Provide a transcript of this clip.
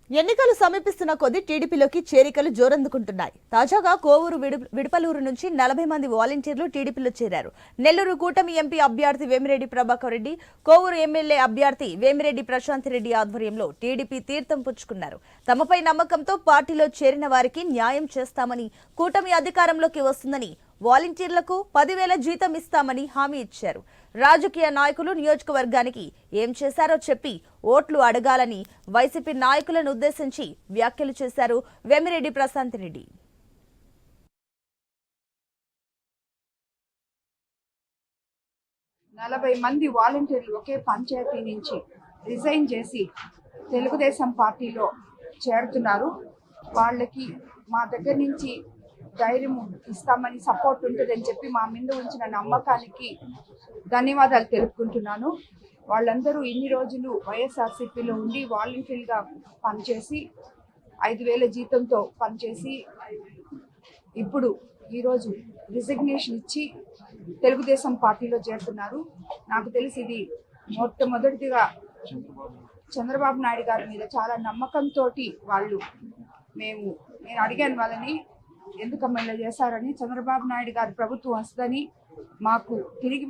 ఎన్నికలు సమీపిస్తున్న కొద్దీ టీడీపీలోకి చేరికలు జోరందుకుంటున్నాయి. తాజాగా కోవూరు విడపలూరు నుంచి 40 మంది వాలంటీర్లు టీడీపీలో చేరారు. నెల్లూరు కూటమి ఎంపీ అభ్యర్థి వేమిరెడ్డి ప్రభాకర్ రెడ్డి, కోవూరు ఎమ్మెల్యే అభ్యర్థి వేమిరెడ్డి ప్రశాంత్ రెడ్డి ఆధ్వర్యంలో టీడీపీ తీర్థం పుచ్చుకున్నారు. తమపై నమ్మకంతో పార్టీలో చేరిన వారికి న్యాయం చేస్తామని, కూటమి అధికారంలోకి వస్తుందని, వాలంటీర్లకు 10,000 జీతం ఇస్తామని హామీ ఇచ్చారు. రాజకీయ నాయకులు నియోజకవర్గానికి ఏం చేశారో చెప్పి ఓట్లు అడగాలని వైసీపీ నాయకులను ఉద్దేశించి వ్యాఖ్యలు చేశారు వేమిరెడ్డి ప్రశాంత్ రెడ్డి. 40 మంది వాలంటీర్లు ఒకే పంచాయతీ నుంచి రిజైన్ చేసి తెలుగుదేశం పార్టీలో చేరుతున్నారు. వాళ్ళకి మా దగ్గర నుంచి ధైర్యం ఇస్తామని, సపోర్ట్ ఉంటుందని చెప్పి మా మీద ఉంచిన నమ్మకానికి ధన్యవాదాలు తెలుపుకుంటున్నాను. వాళ్ళందరూ ఇన్ని రోజులు వైఎస్ఆర్సీపీలో ఉండి వాలంటీర్గా పనిచేసి 5,000 జీతంతో పనిచేసి ఇప్పుడు ఈరోజు రిజిగ్నేషన్ ఇచ్చి తెలుగుదేశం పార్టీలో చేరుతున్నారు. నాకు తెలిసి ఇది మొట్టమొదటిగా చంద్రబాబు నాయుడు గారి మీద చాలా నమ్మకంతో వాళ్ళు నేను అడిగాను వాళ్ళని ఎందుకు ఎమ్మెల్యే చేశారని. చంద్రబాబు నాయుడు గారి ప్రభుత్వం వస్తుందని మాకు తిరిగి